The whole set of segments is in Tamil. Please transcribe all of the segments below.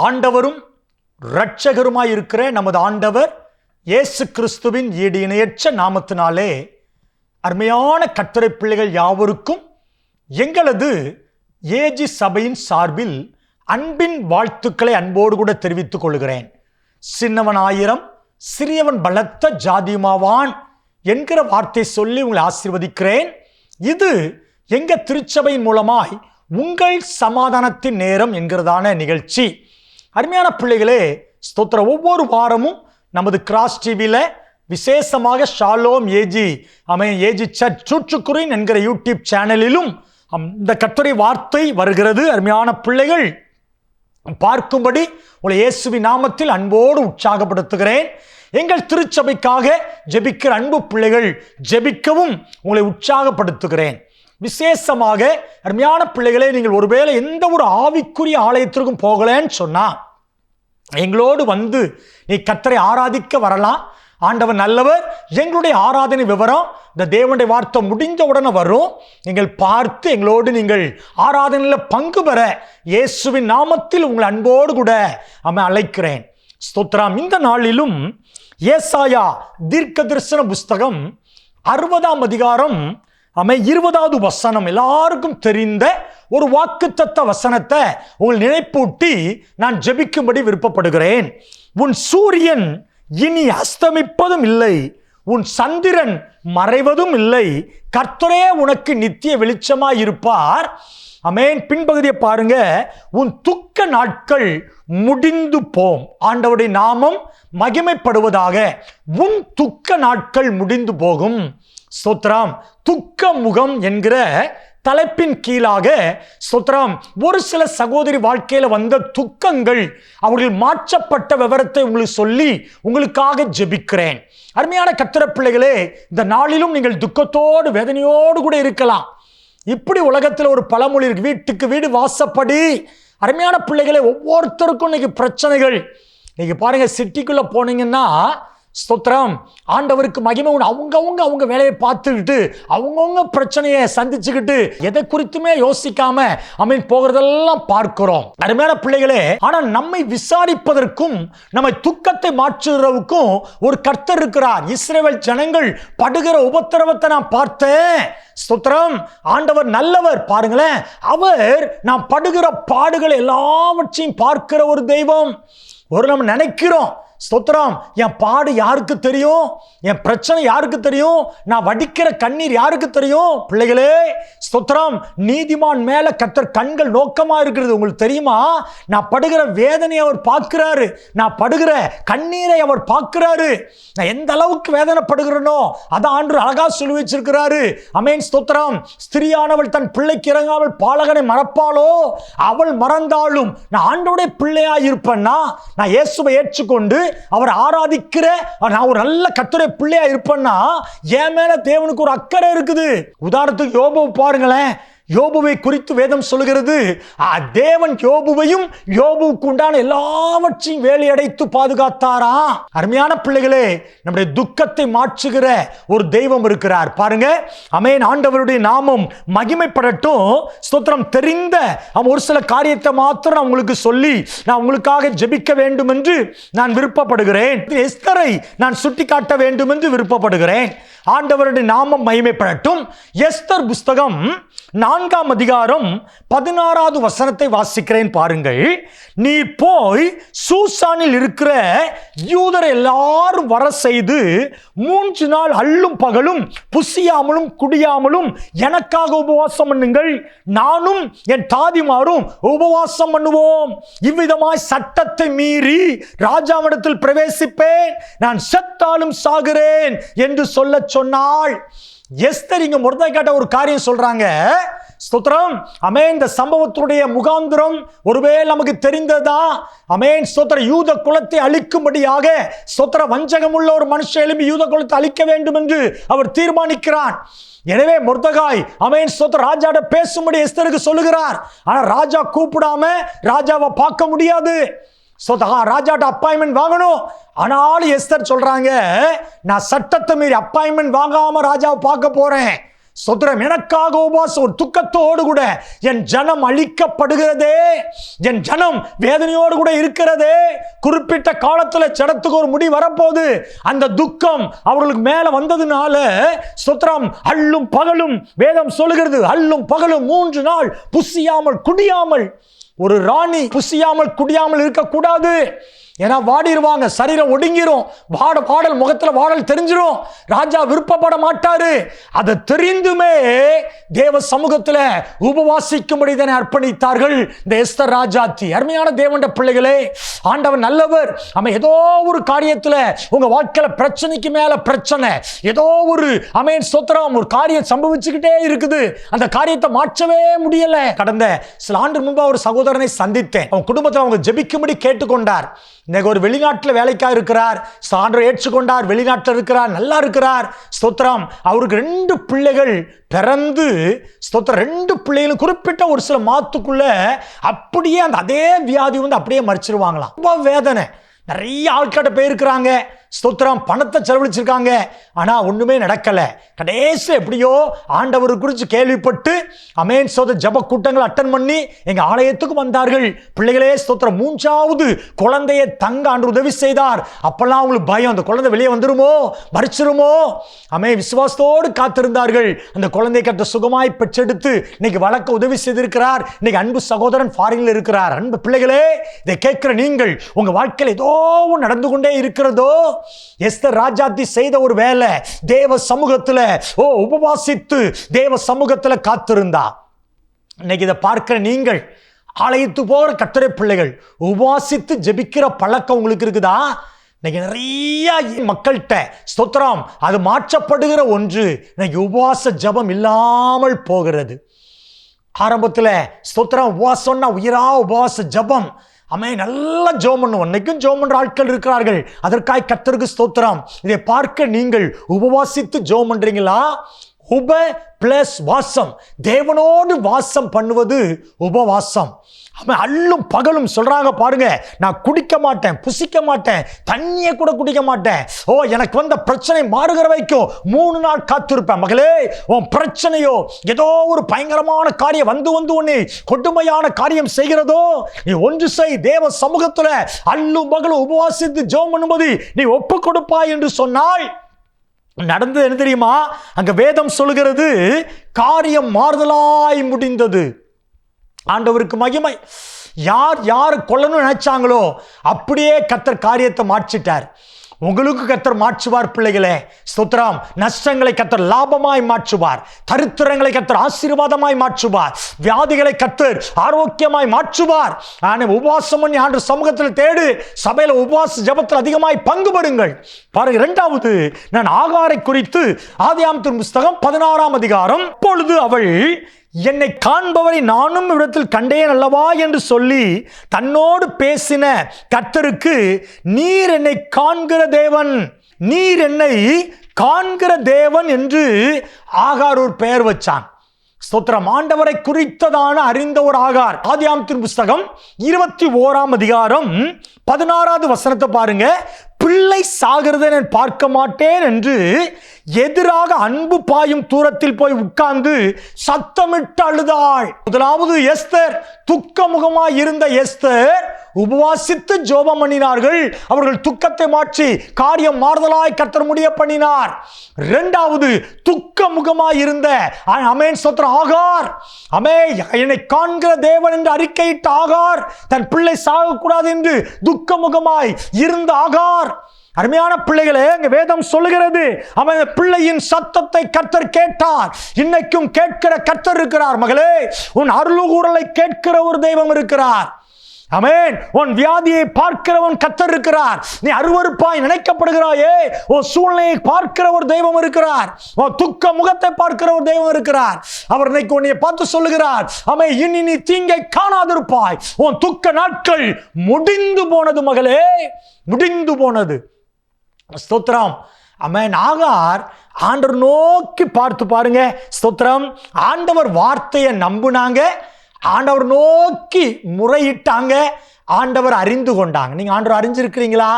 ஆண்டவரும் இரட்சகருமாயிருக்கிற நமது ஆண்டவர் இயேசு கிறிஸ்துவின் ஈடு இணையற்ற நாமத்தினாலே அருமையான கர்த்தருடைய பிள்ளைகள் யாவருக்கும் எங்களது ஏஜி சபையின் சார்பில் அன்பின் வாழ்த்துக்களை அன்போடு கூட தெரிவித்துக் கொள்கிறேன். சின்னவன் ஆயிரம் சிறியவன் பலத்த ஜாதியுமாவான் என்கிற வார்த்தை சொல்லி உங்களை ஆசீர்வதிக்கிறேன். இது எங்க திருச்சபையின் மூலமாய் உங்கள் சமாதானத்தின் நேரம் என்கிறதான நிகழ்ச்சி. அருமையான பிள்ளைகளே, ஸ்தோத்திரம். ஒவ்வொரு வாரமும் நமது கிராஸ் டிவியில் விசேஷமாக ஷாலோம் ஏஜி சர்ச் தூத்துக்குடி என்கிற யூடியூப் சேனலிலும் இந்த கர்த்தருடைய வார்த்தை வருகிறது. அருமையான பிள்ளைகள் பார்க்கும்படி உங்களை இயேசுவின் நாமத்தில் அன்போடு உற்சாகப்படுத்துகிறேன். எங்கள் திருச்சபைக்காக ஜெபிக்கிற அன்பு பிள்ளைகள் ஜெபிக்கவும் உங்களை உற்சாகப்படுத்துகிறேன். விசேஷமாக அருமையான பிள்ளைகளே, நீங்கள் ஒருவேளை எந்த ஒரு ஆவிக்குரிய ஆலயத்திற்கும் போகலன்னு சொன்னா எங்களோடு வந்து நீ கர்த்தரை ஆராதிக்க வரலாம். ஆண்டவர் நல்லவர். எங்களுடைய ஆராதனை விவரம் இந்த தேவனுடைய வார்த்தை முடிந்த உடனே வரும். நீங்கள் பார்த்து எங்களோடு நீங்கள் ஆராதனையில் பங்கு பெற இயேசுவின் நாமத்தில் உங்களை அன்போடு கூட அழைக்கிறேன். ஸ்தோத்திரம். இந்த நாளிலும் ஏசாயா தீர்க்க தரிசன புஸ்தகம் 60ஆம் அதிகாரம் 20வது வசனம், எல்லாருக்கும் தெரிந்த ஒரு வாக்குத்தத்த வசனத்தை உங்கள் நினைப்பூட்டி நான் ஜெபிக்கும்படி விருப்பப்படுகிறேன். உன் சூரியன் இனி அஸ்தமிப்பதும் இல்லை, உன் சந்திரன் மறைவதும் இல்லை, கர்த்தரே உனக்கு நித்திய வெளிச்சமாய் இருப்பார். ஆமென். பின்பகுதியை பாருங்க. உன் துக்க நாட்கள் முடிந்து போம். ஆண்டவருடைய நாமம் மகிமைப்படுவதாக. உன் துக்க நாட்கள் முடிந்து போகும். ஸ்தோத்திரம். துக்க முகம் என்கிற தலைப்பின் கீழாக ஸ்தோத்திரம் ஒரு சில சகோதரி வாழ்க்கையில வந்த துக்கங்கள், அவர்கள் மாற்றப்பட்ட விவரத்தை உங்களுக்கு சொல்லி உங்களுக்காக ஜெபிக்கிறேன். அருமையான கர்த்தருடைய பிள்ளைகளே, இந்த நாளிலும் நீங்கள் துக்கத்தோடு வேதனையோடு கூட இருக்கலாம். இப்படி உலகத்தில் ஒரு பழமொழி இருக்கு, வீட்டுக்கு வீடு வாசப்படி. அருமையான பிள்ளைகளே, ஒவ்வொருத்தருக்கும் இன்னைக்கு பிரச்சனைகள். நீங்க பாருங்க, சிட்டிக்குள்ள போனீங்கன்னா ஸ்தோத்திரம் ஆண்டவருக்கு மகிமை உண்டு. அவங்க வேலையை பார்த்துக்கிட்டு அவங்கவுங்க பிரச்சனையை சந்திச்சுக்கிட்டு எதை குறித்துமே யோசிக்காம போகிறதெல்லாம் பார்க்கிறோம். அருமையான பிள்ளைகளே, ஆனா நம்மை விசாரிப்பதற்கும் நம்மை துக்கத்தை மாற்றுறவுக்கும் ஒரு கர்த்தர் இருக்கிறார். இஸ்ரவேல் ஜனங்கள் படுகிற உபத்திரவத்தை நான் பார்த்தேன். ஸ்தோத்திரம். ஆண்டவர் நல்லவர். பாருங்களேன், அவர் நாம் படுகிற பாடுகள் எல்லாவற்றையும் பார்க்கிற ஒரு தெய்வம். நம்ம நினைக்கிறோம், ஸ்தோத்திரம், என் பாடு யாருக்கு தெரியும், என் பிரச்சனை யாருக்கு தெரியும், நான் வடிக்கிற கண்ணீர் யாருக்கு தெரியும்? பிள்ளைகளே, ஸ்தோத்திரம், நீதிமான் மேல கர்த்தர் கண்கள் நோக்கமா இருக்கிறது. உங்களுக்கு தெரியுமா? நான் படுகிற வேதனையை அவர் பார்க்கிறாரு, நான் படுகிற கண்ணீரை அவர் பார்க்கிறாரு. நான் எந்த அளவுக்கு வேதனைப்படுகிறேனோ அதை ஆண்டு அழகா சொல்லி வச்சிருக்கிறாரு. ஆமென். ஸ்தோத்திரம். ஸ்திரியானவள் தன் பிள்ளைக்கு இறங்காமல் பாலகனை மறப்பாளோ? அவள் மறந்தாலும் நான் ஆண்டோடைய பிள்ளையா இருப்பேன்னா, நான் இயேசுவை ஏற்றுக்கொண்டு அவர் ஆராதிக்கிற நான் ஒரு நல்ல கர்த்தருடைய பிள்ளையா இருப்பேன்னா என் மேல தேவனுக்கு ஒரு அக்கறை இருக்குது. உதாரணத்துக்கு யோபுவை பாருங்களேன். யோபுவை குறித்து வேதம் சொல்கிறது, தேவன் யோபுவையும் யோபுவுக்கு உண்டான எல்லாவற்றையும் வேலையடைத்து பாதுகாத்தாரா. அருமையான பிள்ளைகளே, நம்முடைய துக்கத்தை மாற்றுகிற ஒரு தெய்வம் இருக்கிறார். பாருங்க. ஆமென். ஆண்டவருடைய நாமம் மகிமைப்படட்டும். ஸ்தோத்திரம். தெரிந்த ஒரு சில காரியத்தை மாத்திரம் நான் உங்களுக்கு சொல்லி நான் உங்களுக்காக ஜெபிக்க வேண்டும் என்று நான் விருப்பப்படுகிறேன். எஸ்தரை நான் சுட்டி காட்ட வேண்டும் என்று விருப்பப்படுகிறேன். ஆண்டவருடைய நாமம் மகிமைப்படட்டும். எஸ்தர் புஸ்தகம் 4ஆம் அதிகாரம் 16வது வசனத்தை வாசிக்கிறேன். பாருங்கள். நீ போய் சூசானில் இருக்கிற யூதரை எல்லாரும் வர செய்து 3 நாள் அல்லும் பகலும் புசியாமலும் குடியாமலும் எனக்காக உபவாசம் பண்ணுங்கள், நானும் என் தாதிமாரும் உபவாசம் பண்ணுவோம். இவ்விதமாய் சட்டத்தை மீறி ராஜாவிடத்தில் பிரவேசிப்பேன், நான் செத்தாலும் சாகிறேன் என்று சொல்ல சொன்னாள். எஸ்தர் இங்க மொர்தெகாய்ட்ட ஒரு காரியம் சொல்றாங்க. ஸ்தோத்திரம். ஆமென். இந்த சம்பவத்துடைய முகாந்திரம் ஒருவேளை நமக்கு தெரிந்ததா? ஆமென். ஸ்தோத்திரம். யூத குலத்தை அழிக்கும்படியாக ஸ்தோத்திர வஞ்சகம் உள்ள ஒரு மனுஷன் எழுப்பி யூத குலத்தை அழிக்க வேண்டும் என்று அவர் தீர்மானிக்கிறான். எனவே மொர்தெகாய் ஆமென் ஸ்தோத்திர ராஜாட பேசும்படி எஸ்தருக்கு சொல்லுகிறார். ஆனா ராஜா கூப்பிடாம ராஜாவை பார்க்க முடியாது. ராஜாட்ட அப்பாயின்மெண்ட் வாங்கணும். ஆனாலும் எஸ்தர் சொல்றாங்க, நான் சட்டத்தை மீறி அப்பாயின்மெண்ட் வாங்காம ராஜாவை பார்க்க போறேன். ஸ்தோத்திரம். எனக்காக உபவாசம், ஒரு துக்கத்தோடு கூட என் ஜனம் அழிக்கப்படுகிறதே, என் ஜனம் வேதனையோடு கூட இருக்கிறதே. குறிப்பிட்ட காலத்துல ஜனத்துக்கு ஒரு முடி வரப்போகுது. அந்த துக்கம் அவர்களுக்கு மேல வந்ததுனால ஸ்தோத்திரம், அல்லும் பகலும் வேதம் சொல்லுகிறது, அல்லும் பகலும் 3 நாள் புசியாமல் குடியாமல். ஒரு ராணி புசியாமல் குடியாமல் இருக்கக்கூடாது. ஏன்னா வாடிடுவாங்க, சரீரம் ஒடுங்கிரும், பாடல் முகத்துல வாடல் தெரிஞ்சிரும், ராஜா விருப்பப்பட மாட்டாரு. அதை தெரிந்துமே தேவ சமூகத்துல உபவாசிக்கும்படி இதனை அர்ப்பணித்தார்கள் இந்த எஸ்தர் ராஜாத்தி. அருமையான தேவனுடைய பிள்ளைகளே, ஆண்டவர் நல்லவர். நம்ம ஏதோ ஒரு காரியத்துல உங்க வாழ்க்கையில பிரச்சனைக்கு மேல பிரச்சனை, ஏதோ ஒரு ஸ்தோத்திரம், ஒரு காரியம் சம்பவிச்சுக்கிட்டே இருக்குது, அந்த காரியத்தை மாற்றவே முடியல. கடந்த சில ஆண்டு முன்பு ஒரு சகோதரனை சந்தித்தேன். அவன் குடும்பத்தில் அவங்க ஜெபிக்கும்படி கேட்டுக்கொண்டார். இன்னைக்கு ஒரு வெளிநாட்டில் வேலைக்காக இருக்கிறார், சான்று ஏற்றுக்கொண்டார், வெளிநாட்டில் இருக்கிறார், நல்லா இருக்கிறார். ஸ்தோத்திரம். அவருக்கு 2 பிள்ளைகள் பிறந்து ஸ்தோத்திரம், 2 பிள்ளைகளும் குறிப்பிட்ட ஒரு சில மாதத்துக்குள்ள அப்படியே அந்த அதே வியாதி வந்து அப்படியே மறிச்சிருவாங்களாம். ரொம்ப வேதனை. நிறைய ஆட்கிட்ட போயிருக்கிறாங்க, ஸ்தோத்திரம், பணத்தை செலவழிச்சிருக்காங்க, ஆனா ஒண்ணுமே நடக்கல. கடைசியில் எப்படியோ ஆண்டவர் குறித்து கேள்விப்பட்டு ஜப கூட்டங்கள் அட்டன் பண்ணி எங்க ஆலயத்துக்கு வந்தார்கள். பிள்ளைகளே ஸ்தோத்திரம், 3வது குழந்தையை தங்க ஆண்டு உதவி செய்தார். அப்பெல்லாம் அவங்களுக்கு பயம், அந்த குழந்தை வெளியே வந்துருமோ, மறிச்சிருமோ. விசுவாசத்தோடு காத்திருந்தார்கள். அந்த குழந்தை கட்ட சுகமாய் பெற்றெடுத்து இன்னைக்கு வழக்க உதவி செய்திருக்கிறார். இன்னைக்கு அன்பு சகோதரன் ஃபாரின்ல இருக்கிறார். அன்பு பிள்ளைகளே, இதை கேட்கிற நீங்கள், உங்க வாழ்க்கையில் ஏதோ நடந்து கொண்டே இருக்கிறதோ, எஸ்தர் ராஜாத்தி செய்த ஒரு வேலை, தேவ சமூகத்துல உபவாசித்து தேவ சமூகத்துல காத்திருந்தா. இன்னைக்கு இதை பார்க்கிற நீங்கள், ஆலயத்து போகிற கர்த்தருடைய பிள்ளைகள், உபவாசித்து ஜெபிக்கிற பழக்கம் உங்களுக்கு இருக்குதா? இன்னைக்கு நிறைய மக்கள்கிட்ட ஸ்தோத்திரம், அது மாற்றப்படுகிற ஒன்று. இன்னைக்கு உபவாச ஜெபம் இல்லாமல் போகிறது. ஆரம்பத்தில் ஸ்தோத்திரம், உபவாசம்னா உயிரா உபவாச ஜெபம், நல்லா ஜெபம் பண்ணுவோம். இன்னைக்கும் ஜெபம் பண்ற ஆட்கள் இருக்கிறார்கள். அதற்காக கர்த்தருக்கு ஸ்தோத்திரம். இதை பார்க்க நீங்கள் உபவாசித்து ஜெபம் பண்றீங்களா? உப பிளஸ் வாசம், தேவனோடு வாசம் பண்ணுவது உபவாசம். அல்லும் பகலும் சொல்றாங்க பாருங்க, நான் குடிக்க மாட்டேன், புசிக்க மாட்டேன், தண்ணியை கூட குடிக்க மாட்டேன். எனக்கு வந்த பிரச்சனை மாறுகிற வரைக்கும் 3 நாள் காத்திருப்பேன். மகளே, உன் பிரச்சனையோ ஏதோ ஒரு பயங்கரமான காரியம் வந்து உன்னை கொடுமையான காரியம் செய்கிறதோ, நீ ஒன்று செய். தேவ சமூகத்துல அல்லும் பகலும் உபவாசித்து ஜெபம் பண்ணும்போது நீ ஒப்பு கொடுப்பாய் என்று சொன்னால் நடந்தது என்ன தெரியுமா? அங்க வேதம் சொல்லுகிறது, காரியம் மாறுதலாய் முடிந்தது. ஆண்டவருக்கு மகிமை. யார் கொல்லணும்னு நினைச்சாங்களோ அப்படியே கர்த்தர் காரியத்தை மாற்றிட்டார். உங்களுக்கு கர்த்தர் மாற்றுவார் பிள்ளைகளே. ஸ்தோத்திரம். நஷ்டங்களை கர்த்தர் லாபமாய் மாற்றுவார், தரித்திரங்களை கர்த்தர் ஆசீர்வாதமாய் மாற்றுவார், வியாதிகளை கர்த்தர் ஆரோக்கியமாய் மாற்றுவார். உபவாசம் பண்ணி ஆண்டு சமூகத்தில் தேடு, சபையில உபவாச ஜெபத்தில் அதிகமாய் பங்கு பெறுங்கள். பாருங்க, 2வது நான் ஆகாரை குறித்து ஆதியாகமத்தின் புஸ்தகம் 16ஆம் அதிகாரம். இப்பொழுது அவள் என்னை காண்பவரை நானும் இடத்தில் கண்டேன் அல்லவா என்று சொல்லி தன்னோடு பேசின கர்த்தருக்கு, நீர் என்னை காண்கிற தேவன், நீர் என்னை காண்கிற தேவன் என்று ஆகார் ஒரு பெயர் வச்சான். ஸ்தோத்திரம். ஆண்டவரை குறித்ததான அறிந்த ஒரு ஆகார். ஆதியாகமத்தின் புஸ்தகம் 21ஆம் அதிகாரம் 16வது வசனத்தை பாருங்க. பிள்ளை சாகிறதை நான் பார்க்க மாட்டேன் என்று எதிராக அன்பு பாயும் தூரத்தில் போய் உட்கார்ந்து சத்தமிட்டு அழுதாள். முதலாவது எஸ்தர், துக்கமுகமாய் இருந்த எஸ்தர் உபவாசித்து ஜெபம் பண்ணினார்கள். அவர்கள் துக்கத்தை மாற்றி காரியம் மாறுதலாய் கர்த்தர் முடிய பண்ணினார். 2வது துக்கமுகமாய் இருந்த ஆகார், என்னை காண்கிற தேவன் என்று அறிக்கையிட்ட ஆகார், தன் பிள்ளை சாகக்கூடாது என்று துக்கமுகமாய் இருந்த ஆகார். அருமையான பிள்ளைகளே, அங்க வேதம் சொல்லுகிறது, அவன் பிள்ளையின் சத்தத்தை கர்த்தர் கேட்டார். இன்னைக்கும் கேட்கிற கர்த்தர் இருக்கிறார். மகளே, உன் அருளுகூறலை கேட்கிற ஒரு தெய்வம் இருக்கிறார். ஆமென். உன் வியாதியை பார்க்கிறவன் கர்த்தர் இருக்கிறார். நீ அருவருப்பாய் நினைக்கப்படுகிறாயே, உன் சூழ்நிலையை பார்க்கிற ஒரு தெய்வம் இருக்கிறார். உன் துக்க முகத்தை பார்க்கிற ஒரு தெய்வம் இருக்கிறார். அவர் இன்னைக்கு உன்னை பார்த்து சொல்லுகிறார், இனி நீ தீங்கை காணாதிருப்பாய். உன் துக்க நாட்கள் முடிந்து போனது மகளே, முடிந்து போனது. ஸ்தோத்திரம். ஆகார் ஆண்டவர் நோக்கி பார்த்து பாருங்க. ஸ்தோத்திரம். ஆண்டவர் வார்த்தையை நம்புனாங்க, ஆண்டவர் நோக்கி முறையிட்டாங்க, ஆண்டவர் அறிந்து கொண்டாங்க. நீங்க ஆண்டவர் அறிஞ்சிருக்கிறீங்களா?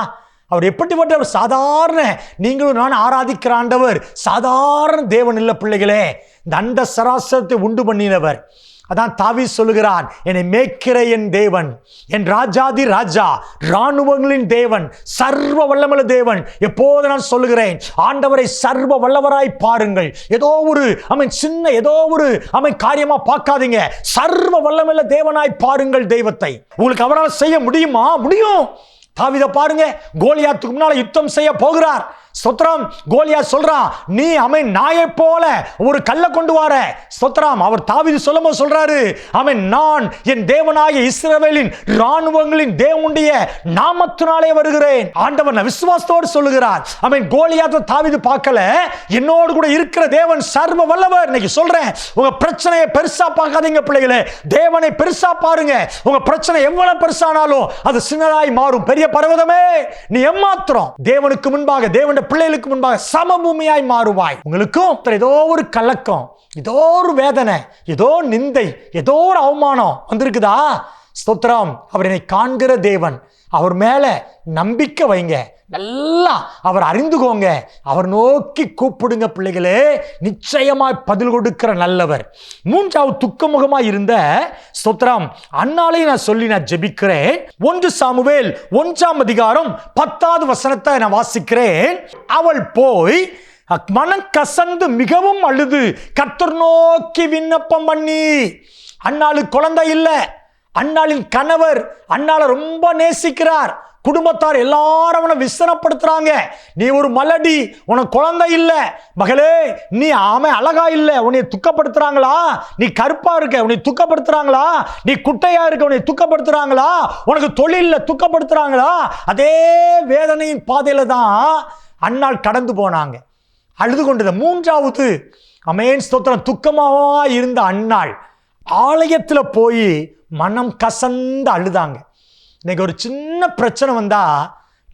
அவர் எப்படிப்பட்டவர்? சாதாரண, நீங்களும் நான் ஆராதிக்கிற ஆண்டவர் சாதாரண தேவன் இல்ல பிள்ளைகளே. இந்த அண்ட சராசரத்தை உண்டு பண்ணினவர். அதான் தாவீது சொல்லுகிறான், என்னை மேய்க்கிற என் தேவன், என் ராஜாதி ராஜா, இராணுவங்களின் தேவன், சர்வ வல்லமையுள்ள தேவன். எப்போது நான் சொல்லுகிறேன், ஆண்டவரை சர்வ வல்லவராய் பாருங்கள். ஏதோ ஒரு சின்ன ஏதோ ஒரு காரியமா பார்க்காதீங்க. சர்வ வல்லமையுள்ள தேவனாய் பாருங்கள் தெய்வத்தை. உங்களுக்கு அவரால் செய்ய முடியுமா? முடியும். தாவீதை பாருங்க, கோலியாத்துக்கு முன்னால யுத்தம் செய்ய போகிறார். ஸ்தோத்திரம். கோலியாத் சொல்றான், நீ நாயை போல ஒரு கல்லை கொண்டு வர. ஸ்தோத்திரம். அவர் தாவீது சொல்லும்போது சொல்றாரு, நான் என் தேவனாகிய இஸ்ரவேலின் இராணுவங்களின் தேவனுடைய நாமத்தினாலே வருகிறேன். ஆண்டவர் விசுவாசத்தோடு சொல்லுகிறார். கோலியாத்தை தாவீது பார்க்கல, என்னோடு கூட இருக்கிற தேவன் சர்வ வல்லவர். இன்னைக்கு சொல்றேன், உங்க பிரச்சனையை பெருசா பார்க்காதீங்க பிள்ளைகளே, தேவனை பெருசா பாருங்க. உங்க பிரச்சனை எவ்வளவு பெருசானாலும் அது சின்னதாய் மாறும். பெரிய பர்வதமே நீ எம்மாத்திரம் தேவனுக்கு முன்பாக, தேவனுடைய பிள்ளைகளுக்கு முன்பாக சமபூமியாய் மாறுவாய். உங்களுக்கும் ஏதோ ஒரு கலக்கம், ஏதோ ஒரு வேதனை, ஏதோ நிந்தை, ஏதோ ஒரு அவமானம் வந்திருக்குதா? ஸ்தோத்திரம். அவர் என்னை காண்கிற தேவன். அவர் மேல நம்பிக்கை வைங்க. நல்லா அவர் அறிந்துகோங்க. அவர் நோக்கி கூப்பிடுங்க பிள்ளைகளே, நிச்சயமாய் பதில் கொடுக்கிற நல்லவர். மூன்றாவது துக்கமுகமாய் இருந்த ஸ்தோத்திரம் அன்னாலே நான் சொல்லி நான் ஜெபிக்கிறேன். 1 சாமுவேல் 1ஆம் அதிகாரம் 10வது வசனத்தை நான் வாசிக்கிறேன். அவள் போய் மனம் கசந்து மிகவும் அழுது கர்த்தர் நோக்கி விண்ணப்பம் பண்ணி. அன்னாளுக்கு குழந்தை இல்லை. அன்னாளின் கணவர் அன்னாளை ரொம்ப நேசிக்கிறார். குடும்பத்தார் எல்லாரும் அவனை விசனப்படுத்துறாங்க. நீ ஒரு மலடி, உனக்கு குழந்தை இல்லை மகளே, நீ அழகா இல்லை, உன்னை துக்கப்படுத்துறாங்களா? நீ கருப்பா இருக்க, உன்னை துக்கப்படுத்துறாங்களா? நீ குட்டையா இருக்க, உன்னை துக்கப்படுத்துறாங்களா? உனக்கு தொழில துக்கப்படுத்துறாங்களா? அதே வேதனையின் பாதையில தான் அன்னாள் கடந்து போனாங்க, அழுது கொண்டது. மூன்றாவது ஸ்தோத்திரம் துக்கமாக இருந்த அன்னாள் ஆலயத்துல போய் மனம் கசந்து அழுதாங்க. இன்னைக்கு ஒரு சின்ன பிரச்சனை வந்தா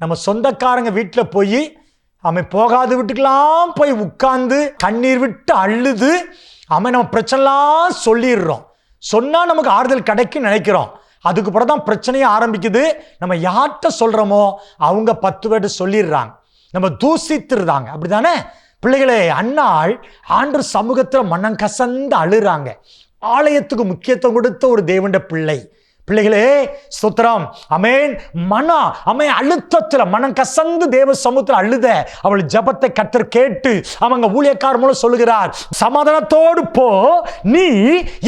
நம்ம சொந்தக்காரங்க வீட்டில் போய் போகாத வீட்டுக்கெல்லாம் போய் உட்கார்ந்து கண்ணீர் விட்டு அழுது நம்ம பிரச்சனைலாம் சொல்லிடுறோம். சொன்னா நமக்கு ஆறுதல் கிடைக்கும் நினைக்கிறோம். அதுக்கு பிறகு தான் பிரச்சனையே ஆரம்பிக்குது. நம்ம யார்கிட்ட சொல்றோமோ அவங்க 10 பேர்ட்டு சொல்லிடுறாங்க, நம்ம தூசித்துறாங்க. அப்படிதானே பிள்ளைகளே? அன்னாள் ஆண்டவர் சமூகத்தில் மனம் கசந்து அழுறாங்க. ஆலயத்துக்கு முக்கியத்துவம் கொடுத்த ஒரு தேவனுடைய பிள்ளை. பிள்ளைகளே ஸ்தோத்திரம். அழுத்தத்தில் மனம் கசந்து தேவ சமூகத்தில் அழுத அவள் ஜபத்தை கர்த்தர் கேட்டு அவங்க ஊழியக்காரர் மூலம் சொல்லுகிறார், சமாதானத்தோடு போ, நீ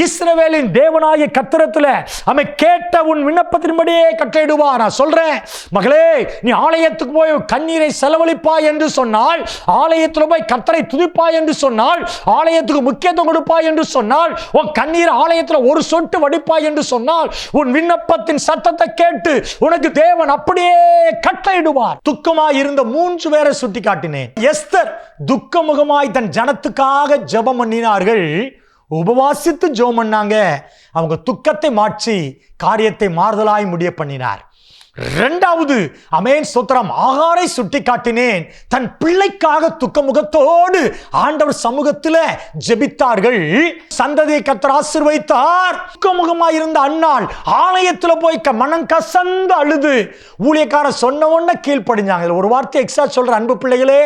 இஸ்ரவேலின் தேவனாகிய கர்த்தரிடத்தில் கேட்ட உன் விண்ணப்பத்தின்படியே கட்டளையிடுவா. நான் சொல்றேன் மகளே, நீ ஆலயத்துக்கு போய் கண்ணீரை செலவழிப்பாய் என்று சொன்னால், ஆலயத்தில் போய் கர்த்தரை துதிப்பாய் என்று சொன்னால், ஆலயத்துக்கு முக்கியத்துவம் கொடுப்பாய் என்று சொன்னால், உன் கண்ணீர் ஆலயத்தில் ஒரு சொட்டு வடிப்பாய் என்று சொன்னால், உன் விண்ணப்பத்தின் சத்தத்தை கேட்டு உனக்கு தேவன் அப்படியே கட்டளையிடுவார். துக்கமாய் இருந்த 3 பேரை சுட்டி காட்டினேன். எஸ்தர் துக்கமுகமாய் தன் ஜனத்துக்காக ஜெபம் பண்ணினார்கள். உபவாசித்து ஜெபம் பண்ணாங்க. அவங்க துக்கத்தை மாற்றி காரியத்தை மாறுதலாய் முடிய பண்ணினார். 2வது ஸ்தோத்திரம் ஆகாரை சுட்டி காட்டினேன். தன் பிள்ளைக்காக துக்க முகத்தோடு ஆண்டவர் சமூகத்தில் ஜெபித்தார்கள். சந்ததியை கர்த்தர் ஆசீர்வதித்தார். துக்கமுகமாய் இருந்த அன்னாள் ஆலயத்தில் போய் மனம் கசந்து அழுது ஊழியக்காரர் சொன்ன உடனே கீழ்ப்படிஞ்சாங்க. ஒரு வார்த்தை எக்ஸ்ட்ரா சொல்ற, அன்பு பிள்ளைகளே,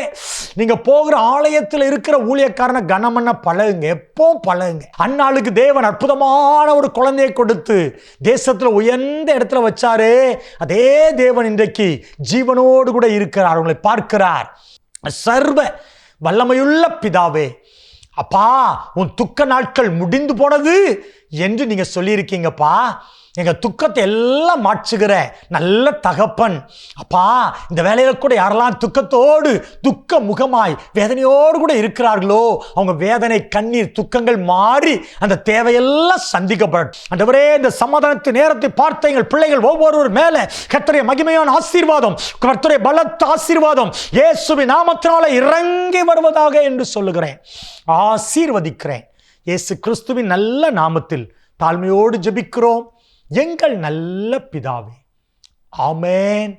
நீங்க போகிற ஆலயத்தில் இருக்கிற ஊழியக்காரனை கனமண்ண பழகுங்க, எப்போ பழகுங்க. அன்னாளுக்கு தேவன் அற்புதமான ஒரு குழந்தையை கொடுத்து தேசத்தில் உயர்ந்த இடத்துல வச்சாரு. அதே தேவன் இன்றைக்கு ஜீவனோடு கூட இருக்கிறார், உங்களை பார்க்கிறார். சர்வ வல்லமையுள்ள பிதாவே, அப்பா, உன் துக்க நாட்கள் முடிந்து போனது என்று நீங்க சொல்லியிருக்கீங்கப்பா. எங்க துக்கத்தை எல்லாம் மாற்றுகிற நல்ல தகப்பன் அப்பா, இந்த வேலையில கூட யாரெல்லாம் துக்கத்தோடு துக்க முகமாய் வேதனையோடு கூட இருக்கிறார்களோ, அவங்க வேதனை கண்ணீர் துக்கங்கள் மாறி அந்த தேவையெல்லாம் சந்திக்கப்படும். ஆண்டவரே, இந்த சமாதானத்தின் நேரத்தை பார்த்த எங்கள் பிள்ளைகள் ஒவ்வொருவர் மேல கர்த்தருடைய மகிமையான ஆசீர்வாதம், கர்த்தருடைய பலத்த ஆசீர்வாதம் இயேசுவின் நாமத்தினால இறங்கி வருவதாக என்று சொல்லுகிறேன், ஆசீர்வதிக்கிறேன். இயேசு கிறிஸ்துவின் நல்ல நாமத்தில் தாழ்மையோடு ஜெபிக்கிறோம் எங்கள் நல்ல பிதாவே. ஆமென்.